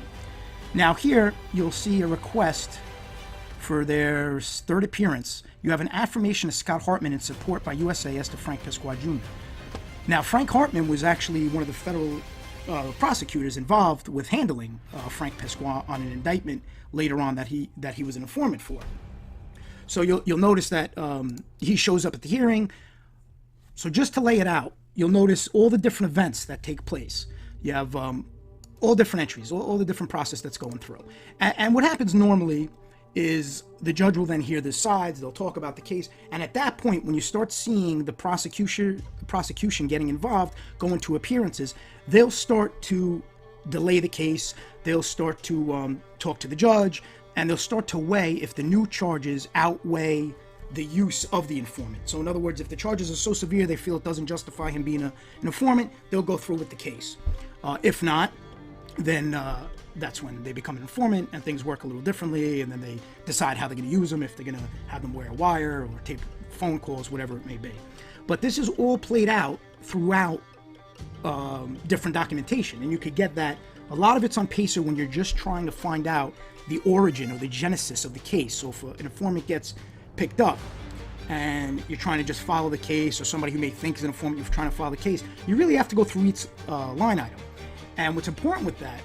Now here, you'll see a request for their third appearance. You have an affirmation of Scott Hartman in support by USAS to Frank Pasqua Jr. Now, Frank Hartman was actually one of the federal prosecutors involved with handling Frank Pasqua on an indictment later on that he was an informant for. So you'll notice that he shows up at the hearing. So just to lay it out, you'll notice all the different events that take place. You have all different entries, all the different process that's going through. And what happens normally is the judge will then hear the sides, they'll talk about the case, and at that point, when you start seeing the prosecution getting involved, going to appearances, they'll start to delay the case, they'll start to talk to the judge, and they'll start to weigh if the new charges outweigh the use of the informant. So in other words, if the charges are so severe they feel it doesn't justify him being an informant, they'll go through with the case. If not, then that's when they become an informant and things work a little differently, and then they decide how they're going to use them, if they're going to have them wear a wire or tape phone calls, whatever it may be. But this is all played out throughout different documentation, and you could get that. A lot of it's on Pacer when you're just trying to find out the origin or the genesis of the case. So if an informant gets picked up and you're trying to just follow the case, or somebody who may think is an informant, you're trying to follow the case, you really have to go through each line item. And what's important with that,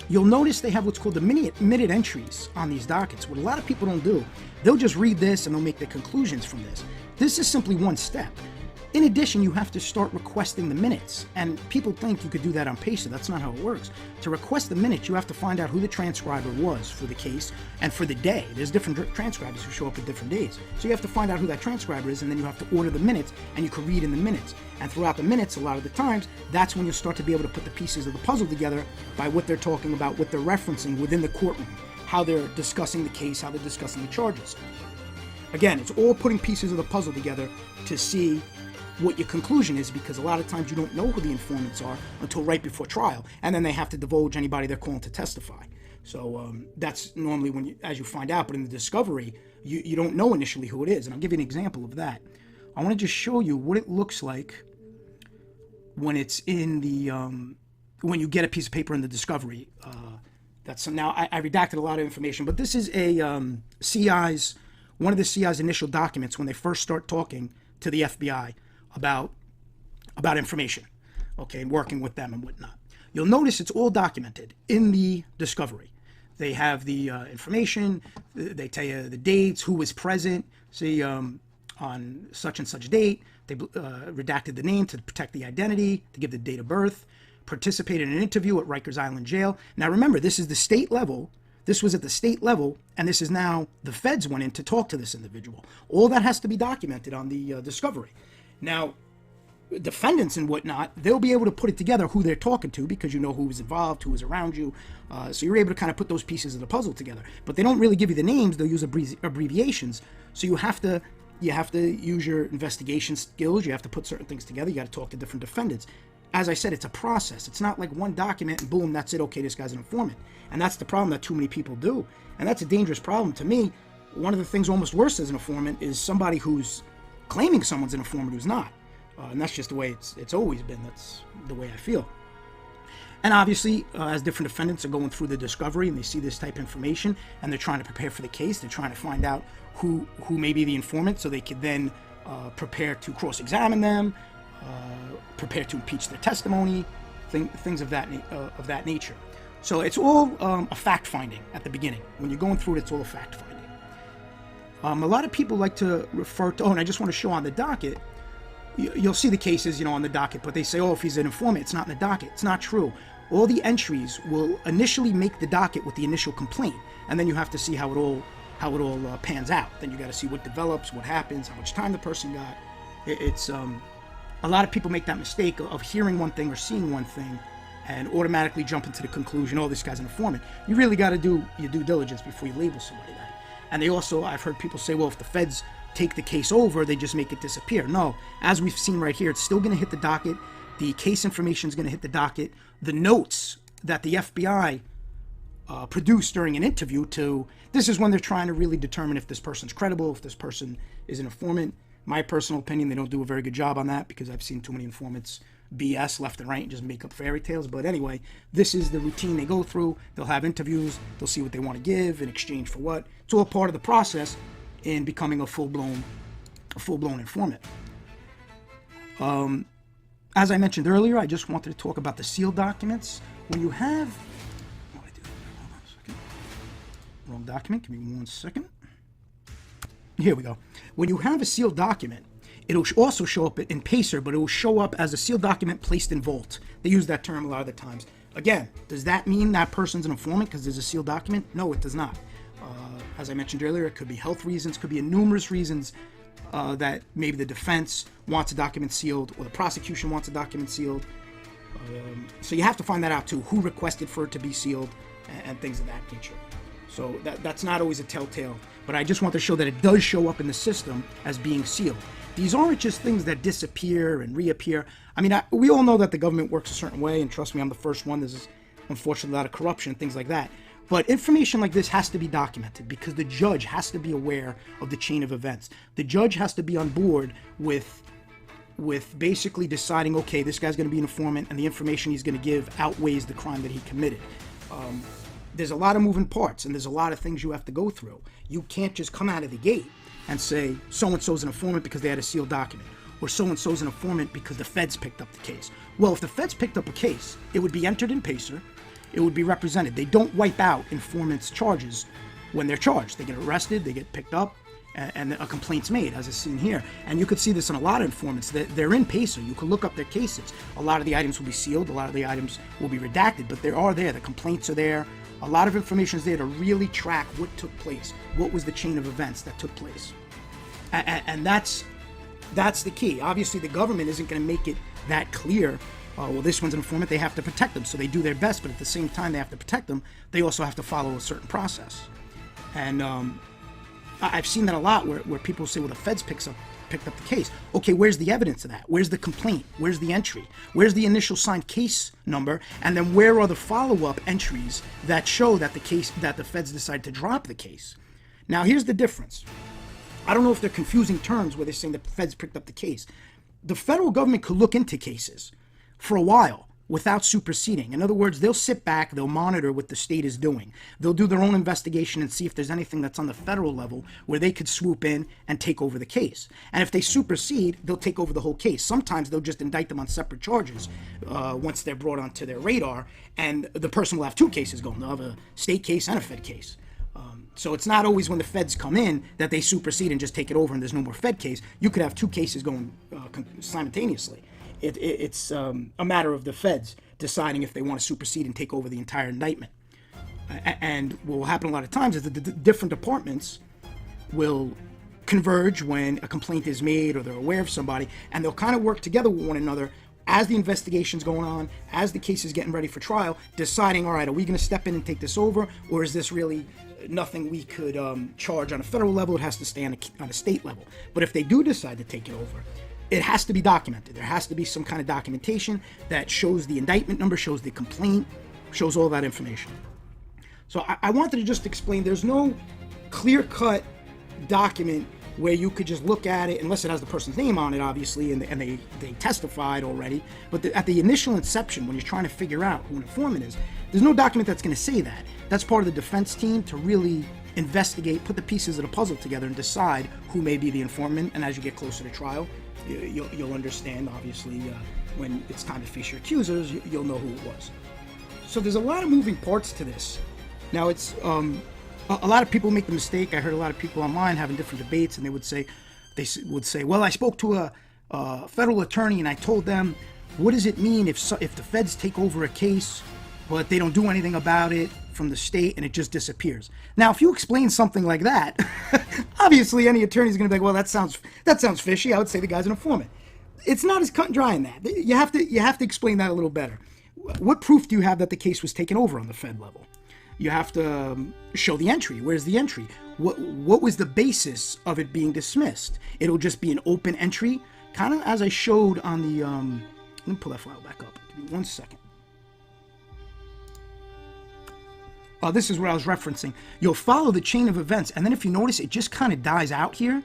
you'll notice they have what's called the minute entries on these dockets. What a lot of people don't do, they'll just read this and they'll make their conclusions from this. This is simply one step. In addition, you have to start requesting the minutes. And people think you could do that on Pacer. That's not how it works. To request the minutes, you have to find out who the transcriber was for the case and for the day. There's different transcribers who show up at different days. So you have to find out who that transcriber is, and then you have to order the minutes, and you can read in the minutes. And throughout the minutes, a lot of the times, that's when you start to be able to put the pieces of the puzzle together by what they're talking about, what they're referencing within the courtroom, how they're discussing the case, how they're discussing the charges. Again, it's all putting pieces of the puzzle together to see what your conclusion is, because a lot of times you don't know who the informants are until right before trial, and then they have to divulge anybody they're calling to testify. So that's normally when as you find out, but in the discovery, you don't know initially who it is. And I'll give you an example of that. I want to just show you what it looks like when it's in the when you get a piece of paper in the discovery. Now I redacted a lot of information, but this is a one of the CI's initial documents when they first start talking to the FBI about information, okay, and working with them and whatnot. You'll notice it's all documented in the discovery. They have the information, they tell you the dates, who was present, see on such and such date, they redacted the name to protect the identity, to give the date of birth, participated in an interview at Rikers Island Jail. Now remember, this is the state level. This was at the state level, and this is now the feds went in to talk to this individual. All that has to be documented on the discovery. Now, defendants and whatnot, they'll be able to put it together who they're talking to, because you know who was involved, who was around you. So you're able to kind of put those pieces of the puzzle together. But they don't really give you the names. They'll use abbreviations. So you have to use your investigation skills. You have to put certain things together. You got to talk to different defendants. As I said, it's a process. It's not like one document and boom, that's it. Okay, this guy's an informant. And that's the problem that too many people do. And that's a dangerous problem. To me, one of the things almost worse as an informant is somebody who's claiming someone's an informant who's not. And that's just the way it's always been. That's the way I feel. And obviously, as different defendants are going through the discovery and they see this type of information and they're trying to prepare for the case, they're trying to find out who may be the informant so they could then prepare to cross-examine them, prepare to impeach their testimony, things of that nature. So it's all a fact-finding at the beginning. When you're going through it, it's all a fact-finding. A lot of people like to refer to, and I just want to show on the docket, you'll see the cases, on the docket, but they say, if he's an informant, it's not in the docket. It's not true. All the entries will initially make the docket with the initial complaint, and then you have to see how it all pans out. Then you got to see what develops, what happens, how much time the person got. It's a lot of people make that mistake of hearing one thing or seeing one thing and automatically jump into the conclusion, this guy's an informant. You really got to do your due diligence before you label somebody that. And I've heard people say, if the feds take the case over, they just make it disappear. No, as we've seen right here, it's still going to hit the docket. The case information is going to hit the docket. The notes that the FBI produced during an interview this is when they're trying to really determine if this person's credible, if this person is an informant. My personal opinion, they don't do a very good job on that because I've seen too many informants BS left and right and just make up fairy tales. But anyway, this is the routine they go through. They'll have interviews. They'll see what they want to give in exchange for what. It's all part of the process in becoming a full-blown informant. As I mentioned earlier, I just wanted to talk about the sealed documents. When you have... Hold on a second. Wrong document. Give me 1 second. Here we go. When you have a sealed document, it'll also show up in Pacer, but it will show up as a sealed document placed in vault. They use that term a lot of the times. Again, does that mean that person's an informant because there's a sealed document? No, it does not. As I mentioned earlier, it could be health reasons, could be numerous reasons that maybe the defense wants a document sealed or the prosecution wants a document sealed. So you have to find that out too, who requested for it to be sealed and things of that nature. So that's not always a telltale, but I just want to show that it does show up in the system as being sealed. These aren't just things that disappear and reappear. I mean, we all know that the government works a certain way, and trust me, I'm the first one. There's unfortunately a lot of corruption and things like that. But information like this has to be documented because the judge has to be aware of the chain of events. The judge has to be on board with basically deciding, okay, this guy's going to be an informant and the information he's going to give outweighs the crime that he committed. There's a lot of moving parts and there's a lot of things you have to go through. You can't just come out of the gate and say so-and-so's an informant because they had a sealed document, or so-and-so's an informant because the feds picked up the case. Well, if the feds picked up a case, it would be entered in Pacer, it would be represented. They don't wipe out informants' charges when they're charged. They get arrested, they get picked up, and a complaint's made, as is seen here. And you could see this in a lot of informants. They're in Pacer. You can look up their cases. A lot of the items will be sealed, a lot of the items will be redacted, but they are there. The complaints are there. A lot of information is there to really track what took place, what was the chain of events that took place. And that's the key. Obviously, the government isn't going to make it that clear. This one's an informant, they have to protect them, so they do their best, but at the same time they have to protect them, they also have to follow a certain process. And I've seen that a lot where people say, well, the feds picked up the case. Okay, where's the evidence of that? Where's the complaint? Where's the entry? Where's the initial signed case number? And then where are the follow-up entries that show that the feds decided to drop the case? Now, here's the difference. I don't know if they're confusing terms where they're saying the feds picked up the case. The federal government could look into cases for a while without superseding. In other words, they'll sit back, they'll monitor what the state is doing. They'll do their own investigation and see if there's anything that's on the federal level where they could swoop in and take over the case. And if they supersede, they'll take over the whole case. Sometimes they'll just indict them on separate charges once they're brought onto their radar, and the person will have two cases going. They'll have a state case and a fed case. So it's not always when the feds come in that they supersede and just take it over and there's no more fed case. You could have two cases going simultaneously. It's a matter of the feds deciding if they want to supersede and take over the entire indictment. And what will happen a lot of times is that the different departments will converge when a complaint is made or they're aware of somebody, and they'll kind of work together with one another as the investigation's going on, as the case is getting ready for trial, deciding, all right, are we going to step in and take this over, or is this really nothing we could charge on a federal level? It has to stay on a state level. But if they do decide to take it over, it has to be documented. There has to be some kind of documentation that shows the indictment number, shows the complaint, shows all that information. So I wanted to just explain, there's no clear-cut document where you could just look at it, unless it has the person's name on it, obviously, and they testified already. But at the initial inception, when you're trying to figure out who an informant is, there's no document that's going to say that. That's part of the defense team to really investigate, put the pieces of the puzzle together and decide who may be the informant. And as you get closer to trial, you'll understand, obviously, when it's time to face your accusers, you'll know who it was. So there's a lot of moving parts to this. Now, it's a lot of people make the mistake. I heard a lot of people online having different debates, and they would say, well, I spoke to a federal attorney and I told them, what does it mean if the feds take over a case, but they don't do anything about it from the state and it just disappears? Now, if you explain something like that, obviously any attorney is going to be like, well, that sounds fishy. I would say the guy's an informant. It's not as cut and dry in that. You have to explain that a little better. What proof do you have that the case was taken over on the Fed level? You have to show the entry. Where's the entry? What was the basis of it being dismissed? It'll just be an open entry, kind of as I showed on the. Let me pull that file back up. Give me 1 second. This is what I was referencing. You'll follow the chain of events, and then if you notice, it just kind of dies out here.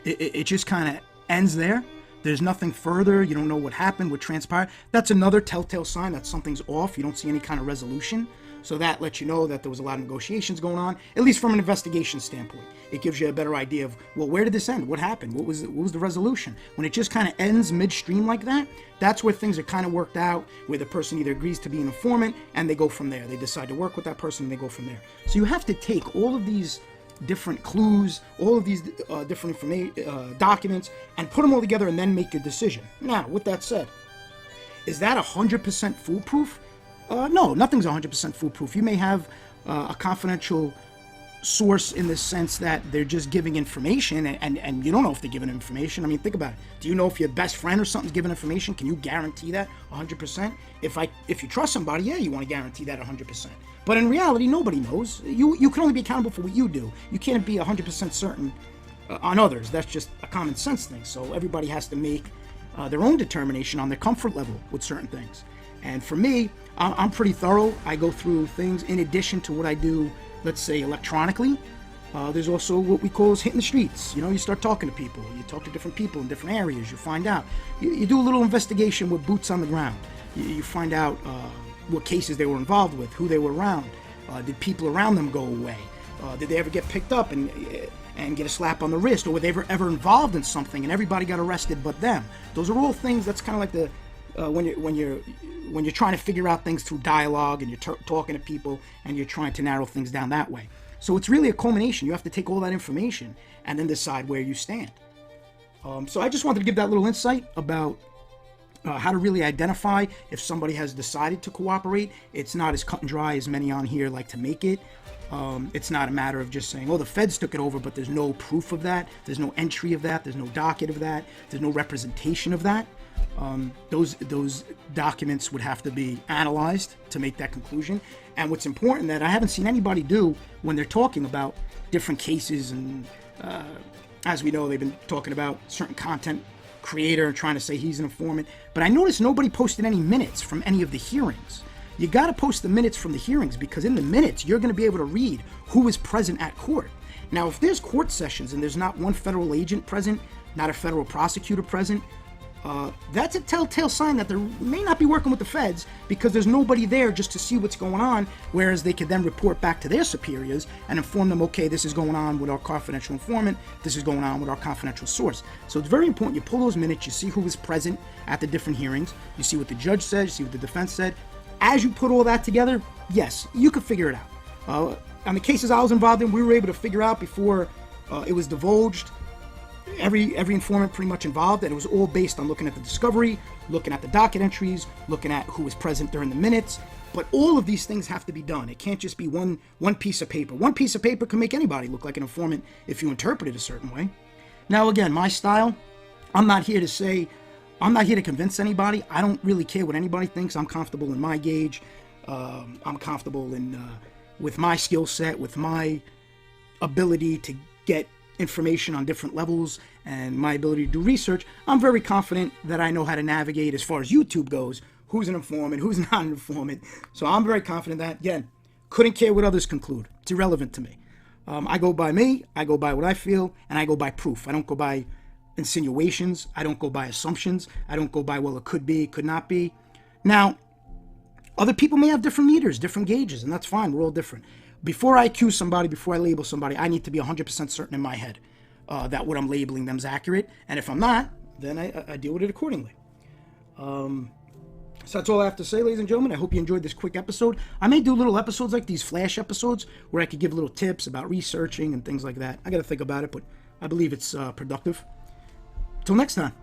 It just kind of ends there. There's nothing further. You don't know what happened, what transpired. That's another telltale sign that something's off. You don't see any kind of resolution. So that lets you know that there was a lot of negotiations going on, at least from an investigation standpoint. It gives you a better idea of, well, where did this end? What happened? What was the resolution? When it just kind of ends midstream like that, that's where things are kind of worked out, where the person either agrees to be an informant and they go from there. They decide to work with that person and they go from there. So you have to take all of these different clues, all of these different documents, and put them all together and then make your decision. Now, with that said, is that 100% foolproof? No, nothing's 100% foolproof. You may have a confidential source in the sense that they're just giving information, and you don't know if they're giving information. I mean, think about it. Do you know if your best friend or something's giving information? Can you guarantee that 100%? If you trust somebody, yeah, you want to guarantee that 100%. But in reality, nobody knows. You can only be accountable for what you do. You can't be 100% certain on others. That's just a common sense thing. So everybody has to make their own determination on their comfort level with certain things. And for me, I'm pretty thorough. I go through things in addition to what I do, let's say, electronically. There's also what we call hitting the streets. You start talking to people. You talk to different people in different areas. You find out. You do a little investigation with boots on the ground. You find out what cases they were involved with, who they were around. Did people around them go away? Did they ever get picked up and get a slap on the wrist? Or were they ever involved in something and everybody got arrested but them? Those are all things. That's kind of like the when you're trying to figure out things through dialogue and you're talking to people and you're trying to narrow things down that way. So it's really a culmination. You have to take all that information and then decide where you stand. So I just wanted to give that little insight about how to really identify if somebody has decided to cooperate. It's not as cut and dry as many on here like to make it. It's not a matter of just saying, oh, the feds took it over, but there's no proof of that. There's no entry of that. There's no docket of that. There's no representation of that. Those documents would have to be analyzed to make that conclusion. And what's important that I haven't seen anybody do when they're talking about different cases, and as we know, they've been talking about certain content creator and trying to say he's an informant. But I noticed nobody posted any minutes from any of the hearings. You got to post the minutes from the hearings, because in the minutes, you're going to be able to read who was present at court. Now, if there's court sessions and there's not one federal agent present, not a federal prosecutor present, that's a telltale sign that they may not be working with the feds, because there's nobody there just to see what's going on, whereas they could then report back to their superiors and inform them, okay, this is going on with our confidential informant, this is going on with our confidential source. So it's very important you pull those minutes, you see who was present at the different hearings, you see what the judge said, you see what the defense said. As you put all that together, yes, you could figure it out. On the cases I was involved in, we were able to figure out before it was divulged every informant pretty much involved, and it was all based on looking at the discovery, looking at the docket entries, looking at who was present during the minutes. But all of these things have to be done. It can't just be one piece of paper. One piece of paper can make anybody look like an informant if you interpret it a certain way. Now, again, my style, I'm not here to convince anybody. I don't really care what anybody thinks. I'm comfortable in my gauge. I'm comfortable with my skill set, with my ability to get information on different levels and my ability to do research. I'm very confident that I know how to navigate, as far as YouTube goes, who's an informant, who's not an informant. So I'm very confident that, again, couldn't care what others conclude. It's irrelevant to me. I go by me, I go by what I feel, and I go by proof. I don't go by insinuations. I don't go by assumptions. I don't go by, well, it could be, it could not be. Now, other people may have different meters, different gauges, and that's fine. We're all different. before I accuse somebody, before I label somebody, I need to be 100% certain in my head that what I'm labeling them is accurate. And if I'm not, then I deal with it accordingly. So that's all I have to say, ladies and gentlemen. I hope you enjoyed this quick episode. I may do little episodes like these, flash episodes, where I could give little tips about researching and things like that. I got to think about it, but I believe it's productive. Till next time.